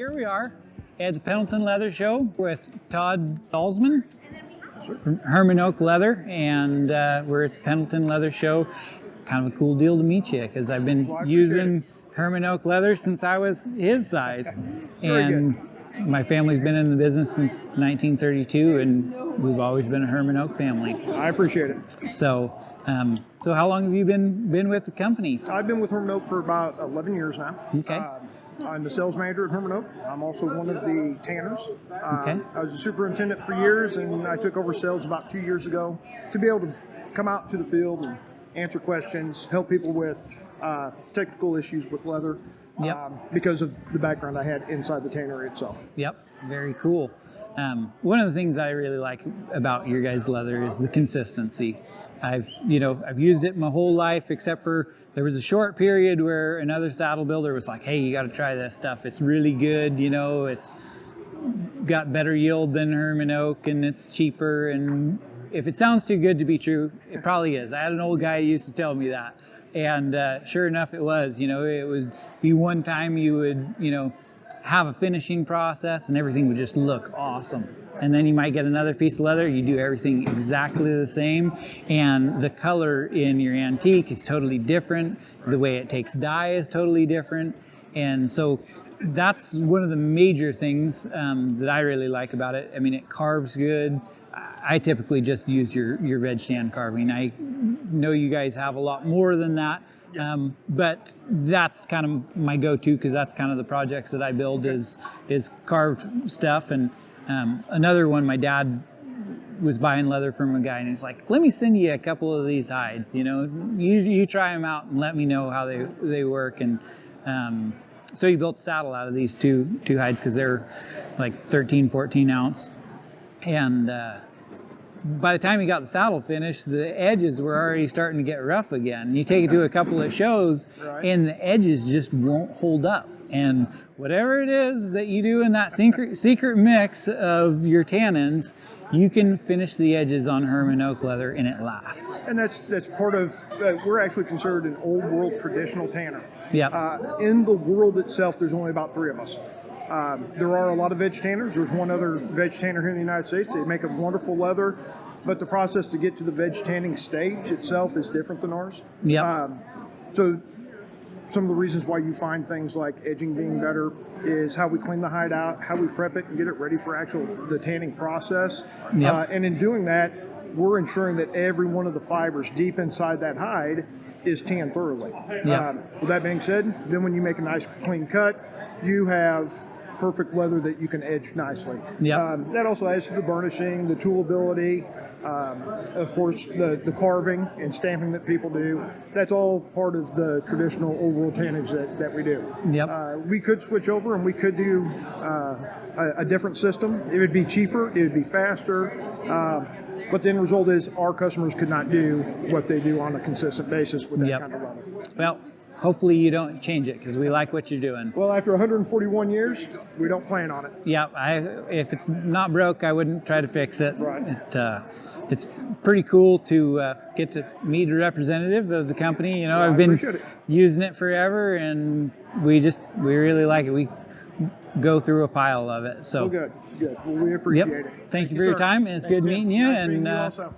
Here we are at the Pendleton Leather Show with Todd Salzman from Hermann Oak Leather, and we're at the Pendleton Leather Show. Kind of a cool deal to meet you because I've been using Hermann Oak Leather since I was his size, and my family's been in the business since 1932, and we've always been a Hermann Oak family. I appreciate it. So, so how long have you been with the company? I've been with Hermann Oak for about 11 years now. Okay. I'm the sales manager at Hermann Oak. I'm also one of the tanners. Okay. I was a superintendent for years, and I took over sales about 2 years ago to be able to come out to the field and answer questions, help people with technical issues with leather. Yep. Because of the background I had inside the tannery itself. Yep, very cool. One of the things I really like about your guys' leather is the consistency. I've used it my whole life, except for there was a short period where another saddle builder was like, hey, you got to try this stuff. It's really good. It's got better yield than Hermann Oak, and it's cheaper. And if it sounds too good to be true, it probably is. I had an old guy who used to tell me that. And sure enough, it was. It would be one time you would, have a finishing process and everything would just look awesome. And then you might get another piece of leather, you do everything exactly the same, and the color in your antique is totally different. The way it takes dye is totally different. And so that's one of the major things that I really like about it. I mean, it carves good. I typically just use your veg stand carving. I know you guys have a lot more than that, but that's kind of my go-to because that's kind of the projects that I build is carved stuff. And another one, my dad was buying leather from a guy, and he's like, "Let me send you a couple of these hides. You try them out and let me know how they work." And so he built a saddle out of these two hides because they're like 13, 14 ounce. And by the time he got the saddle finished, the edges were already starting to get rough again. You take it to a couple of shows, and the edges just won't hold up. And whatever it is that you do in that secret mix of your tannins, you can finish the edges on Hermann Oak leather, and it lasts. And that's part of, we're actually considered an old world traditional tanner. Yeah. In the world itself, there's only about 3 of us. There are a lot of veg tanners. There's one other veg tanner here in the United States. They make a wonderful leather, but the process to get to the veg tanning stage itself is different than ours. Yeah. So some of the reasons why you find things like edging being better is how we clean the hide out, how we prep it and get it ready for the tanning process. Yep. And in doing that, we're ensuring that every one of the fibers deep inside that hide is tanned thoroughly. With that being said, then when you make a nice clean cut, you have perfect leather that you can edge nicely. Yep. That also adds to the burnishing, the toolability, of course, the carving and stamping that people do. That's all part of the traditional old world tannage that we do. Yep. We could switch over and we could do a different system. It would be cheaper, it would be faster, but the end result is our customers could not do what they do on a consistent basis with that kind of leather. Well, hopefully you don't change it because we like what you're doing. Well, after 141 years, we don't plan on it. Yeah, if it's not broke, I wouldn't try to fix it. Right. It's pretty cool to get to meet a representative of the company. I've been using it forever, and we really like it. We go through a pile of it. So good. Well, we appreciate it. Thank you for your time, and it's good meeting you. Nice meeting you also.